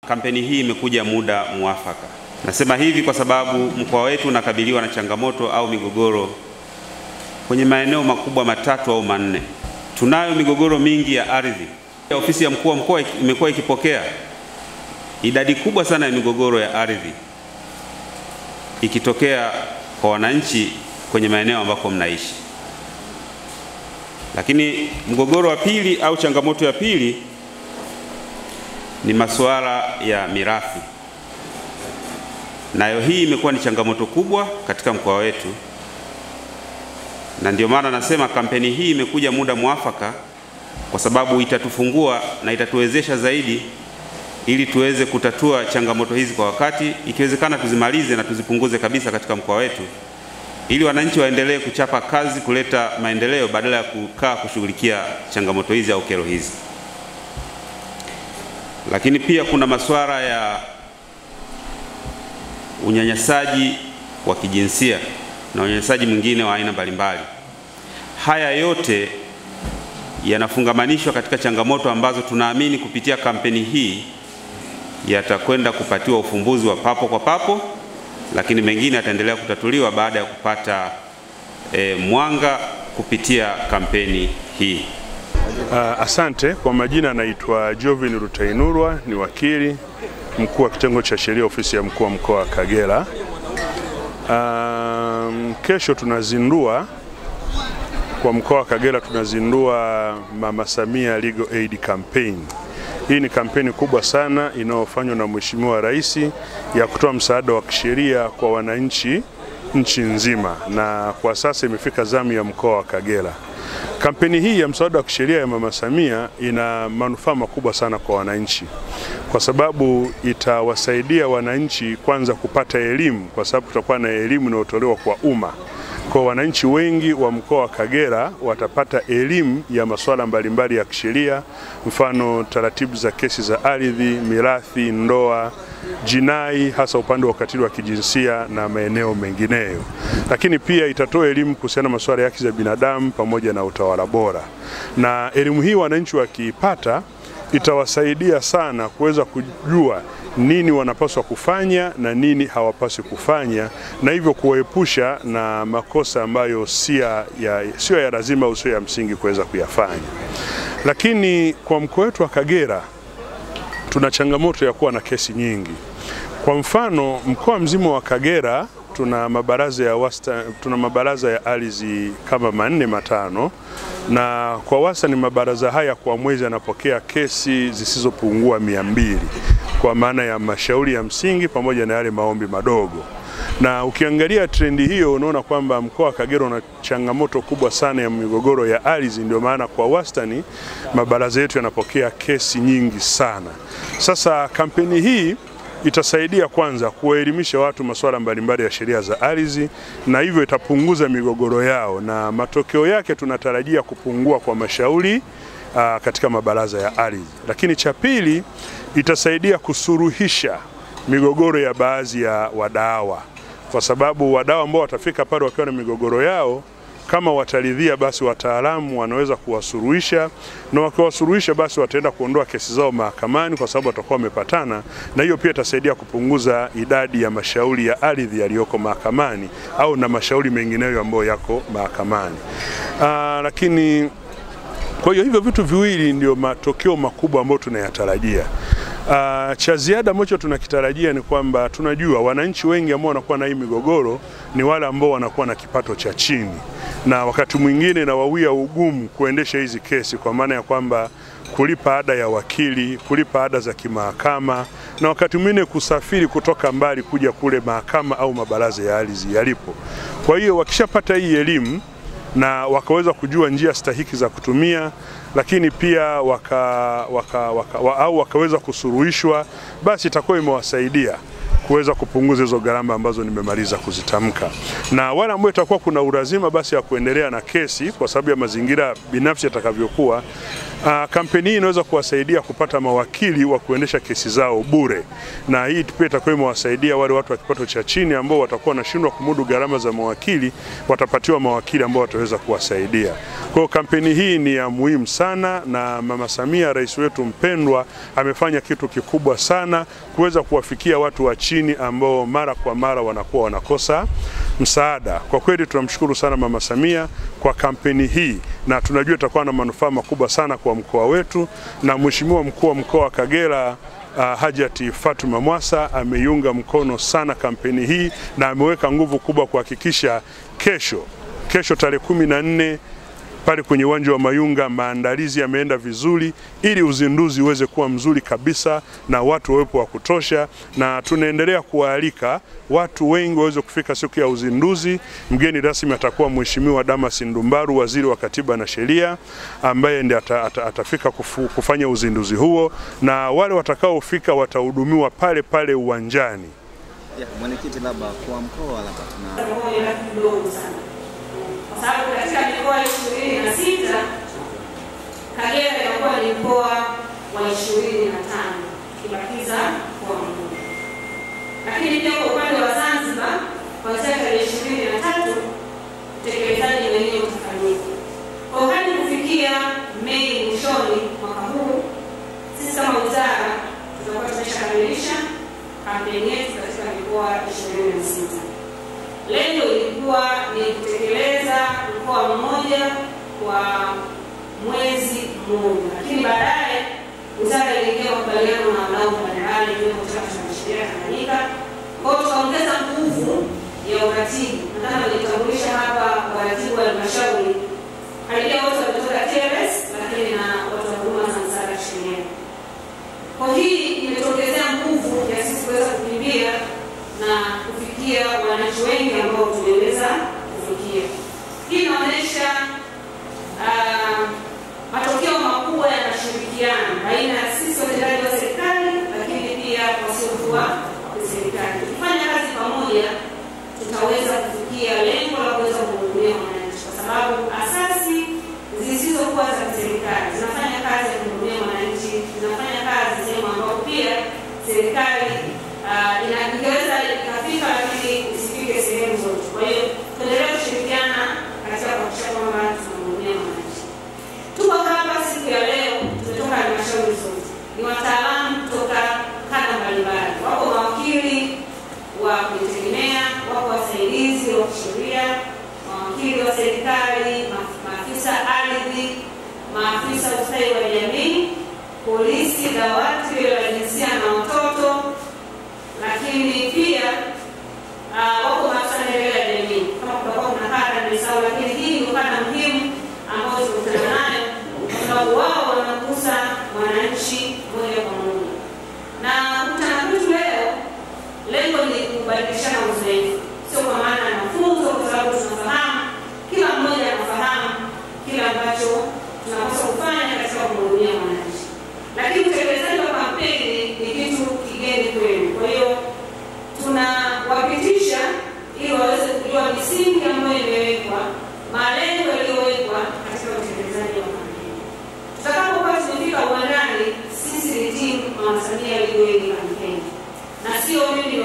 Kampeni hii imekuja muda muafaka. Nasema hivi kwa sababu mkoa wetu unakabiliwa na changamoto au migogoro kwenye maeneo makubwa matatu au manne. Tunayo migogoro mingi ya ardhi. Ofisi ya mkuu wa mkoa imekuwa ikipokea idadi kubwa sana ya migogoro ya ardhi ikitokea kwa wananchi kwenye maeneo ambako mnaishi. Lakini mgogoro wa pili au changamoto ya pili ni masuala ya mirathi. Nayo hii imekuwa ni changamoto kubwa katika mkoa wetu, na ndio maana nasema kampeni hii imekuja muda mwafaka, kwa sababu itatufungua na itatuwezesha zaidi ili tuweze kutatua changamoto hizi kwa wakati, ikiwezekana tuzimalize na tuzipunguze kabisa katika mkoa wetu, ili wananchi waendelee kuchapa kazi kuleta maendeleo badala ya kukaa kushughulikia changamoto hizi au kero hizi. Lakini pia kuna masuala ya unyanyasaji wa kijinsia na unyanyasaji mwingine wa aina mbalimbali. Haya yote yanafungamanishwa katika changamoto ambazo tunaamini kupitia kampeni hii yatakwenda kupatiwa ufumbuzi wa papo kwa papo, lakini mengine yataendelea kutatuliwa baada ya kupata mwanga kupitia kampeni hii. Asante. Kwa majina naitwa Jovin Rutainurwa, ni wakili mkuu wa kitengo cha sheria ofisi ya mkuu wa mkoa wa Kagera. Kesho tunazindua kwa mkoa wa Kagera, tunazindua Mama Samia Legal Aid Campaign. Hii ni kampeni kubwa sana inayofanywa na Mheshimiwa Rais ya kutoa msaada wa kisheria kwa wananchi nchi nzima, na kwa sasa imefika zamu ya mkoa wa Kagera. Kampeni hii ya msaada wa kisheria ya Mama Samia ina manufaa makubwa sana kwa wananchi, kwa sababu itawasaidia wananchi kwanza kupata elimu, kwa sababu tutakuwa na elimu inayotolewa kwa umma. Kwa wananchi wengi wa mkoa wa Kagera watapata elimu ya masuala mbalimbali ya kisheria, mfano taratibu za kesi za ardhi, mirathi, ndoa, jinai, hasa upande wa ukatili wa kijinsia na maeneo mengineyo. Lakini pia itatoa elimu kuhusiana na masuala ya haki za binadamu pamoja na utawala bora. Na elimu hii wananchi wakiipata itawasaidia sana kuweza kujua nini wanapaswa kufanya na nini hawapaswi kufanya, na hivyo kuwaepusha na makosa ambayo sio ya lazima au sio ya msingi kuweza kuyafanya. Lakini kwa mkoa wetu wa Kagera tuna changamoto ya kuwa na kesi nyingi. Kwa mfano, mkoa mzima wa Kagera tuna mabaraza ya ardhi kama 4-5, na kwa wastani mabaraza haya kwa mwezi yanapokea kesi zisizopungua 200, kwa maana ya mashauri ya msingi pamoja na yale maombi madogo. Na ukiangalia trendi hiyo unaona kwamba mkoa wa Kagera una changamoto kubwa sana ya migogoro ya ardhi, ndio maana kwa wastani mabaraza yetu yanapokea kesi nyingi sana. Sasa kampeni hii itasaidia kwanza kuwaelimisha watu masuala mbalimbali ya sheria za ardhi, na hivyo itapunguza migogoro yao, na matokeo yake tunatarajia kupungua kwa mashauri katika mabaraza ya ardhi. Lakini cha pili, itasaidia kusuruhisha migogoro ya baadhi ya wadawa, kwa sababu wadawa ambao watafika pale wakiwa na migogoro yao, kama wataridhia basi wataalamu wanaweza kuwasuruhisha, na wakiwasuruhisha basi wataenda kuondoa kesi zao mahakamani kwa sababu watakuwa wamepatana, na hiyo pia itasaidia kupunguza idadi ya mashauri ya ardhi yaliyoko mahakamani au na mashauri mengineyo ambayo yako mahakamani. Lakini kwa hiyo hivyo vitu viwili ndio matokeo makubwa ambayo tunayatarajia. Cha ziada ambacho tunakitarajia ni kwamba tunajua wananchi wengi ambao wanakuwa na hii migogoro ni wale ambao wanakuwa na kipato cha chini, na wakati mwingine na wawia ugumu kuendesha hizi kesi, kwa maana ya kwamba kulipa ada ya wakili, kulipa ada za kimahakama, na wakati mwingine kusafiri kutoka mbali kuja kule mahakama au mabaraza ya ardhi yalipo. Kwa hiyo wakishapata hii elimu na wakaweza kujua njia stahiki za kutumia, lakini pia wakaweza kusuruhishwa, basi itakuwa imewasaidia kuweza kupunguza hizo gharama ambazo nimemaliza kuzitamka. Na wale ambao itakuwa kuna ulazima basi ya kuendelea na kesi kwa sababu ya mazingira binafsi yatakavyokuwa, Kampeni hii inaweza kuwasaidia kupata mawakili wa kuendesha kesi zao bure, na hii pia itakuwa imewasaidia wale watu wa kipato cha chini ambao watakuwa wanashindwa kumudu gharama za mawakili, watapatiwa mawakili ambao wataweza kuwasaidia. Kwa hiyo kampeni hii ni ya muhimu sana, na Mama Samia, rais wetu mpendwa, amefanya kitu kikubwa sana kuweza kuwafikia watu wa chini ambao mara kwa mara wanakuwa wanakosa msaada. Kwa kweli tunamshukuru sana Mama Samia kwa kampeni hii, na tunajua itakuwa na manufaa makubwa sana kwa mkoa wetu, na Mheshimiwa Mkuu wa Mkoa wa Kagera Hajati Fatuma Mwasa ameiunga mkono sana kampeni hii, na ameweka nguvu kubwa kuhakikisha kesho tarehe 14 pale kwenye uwanja wa Mayunga maandalizi yameenda vizuri, ili uzinduzi uweze kuwa mzuri kabisa na watu wawepo wa kutosha, na tunaendelea kuwaalika watu wengi waweze kufika siku ya uzinduzi. Mgeni rasmi atakuwa Mheshimiwa Damas Ndumbaru, Waziri wa Katiba na Sheria, ambaye ndiye atafika kufanya uzinduzi huo, na wale watakaofika watahudumiwa pale pale uwanjani. Mwenyekiti, labda kwa mkoa labda tuna kwa sababu katika mikoa 26 Kagera inakuwa ni mkoa wa 25 kibakiza kwa mkoa. Lakini pia kwa upande wa Zanzibar kuanzia tarehe 23 utekelezaji wenyewe utafanyika. Kwa hadi kufikia Mei mwishoni mwaka huu, sisi kama wizara tutakuwa tumeshakamilisha kampeni yetu katika mikoa 26. Lengo lilikuwa ni kutekeleza mkoa mmoja kwa mwezi mmoja, lakini baadaye wizara iliingia makubaliano na wadau mbalimbali ikiwemo Chama cha Sheria Tanganyika. Kwa hiyo tukaongeza nguvu ya uratibu. Nataka nitambulisha hapa waratibu wa halmashauri, karibia wote wametoka TLS, lakini na watu wa huduma za msaada wa sheria. Kwa hii imetongezea nguvu ya sisi kuweza kukimbia na kufikia wananchi wengi ambao tumeweza kufikia. Hii inaonyesha matokeo makubwa ya mashirikiano baina ya sisi watendaji wa serikali, lakini pia wasiokuwa wa serikali. Tukifanya kazi pamoja, tutaweza kufikia lengo la kuweza kuhudumia wananchi, kwa sababu asasi zisizokuwa za serikali zinafanya kazi ya kuhudumia wananchi, zinafanya kazi sehemu ambapo pia serikali ingeweza ikafika, lakini isifike sehemu zote. Kwa hiyo tuendelee kushirikiana katika kuhakikisha kwamba tunahudumia wananchi. Tuko hapa siku ya leo, tumetoka halmashauri zote, ni wataalamu kutoka kada mbalimbali. Wako mawakili wa kujitegemea, wako wasaidizi wa kisheria, mawakili wa serikali, maafisa ardhi, maafisa ustawi wa jamii, polisi, dawati la jinsia na watoto, lakini pia wako maafisa maendeleo ya jamii. Kama kutakuwa kuna kada nimesahau, lakini hii ni kada muhimu ambayo tunakutana nayo, kwa sababu wao wanagusa wananchi moja kwa moja. Na mkutano wetu leo, lengo ni kubadilishana uzoefu, sio kwa maana ya mafunzo, kwa sababu tunafahamu, kila mmoja anafahamu kila ambacho tunapaswa kufanya katika kuhudumia wananchi, lakini utekelezaji wa kampeni ni kitu kigeni kwenu. Kwa hiyo tunawapitisha ili waweze kujua misingi ambayo imewekwa, malengo yaliyowekwa katika utekelezaji wa kampeni. Tutakapokuwa tumefika uwandani, sisi ni timu Mama Samia Legal Aid Campaign, na sio mimi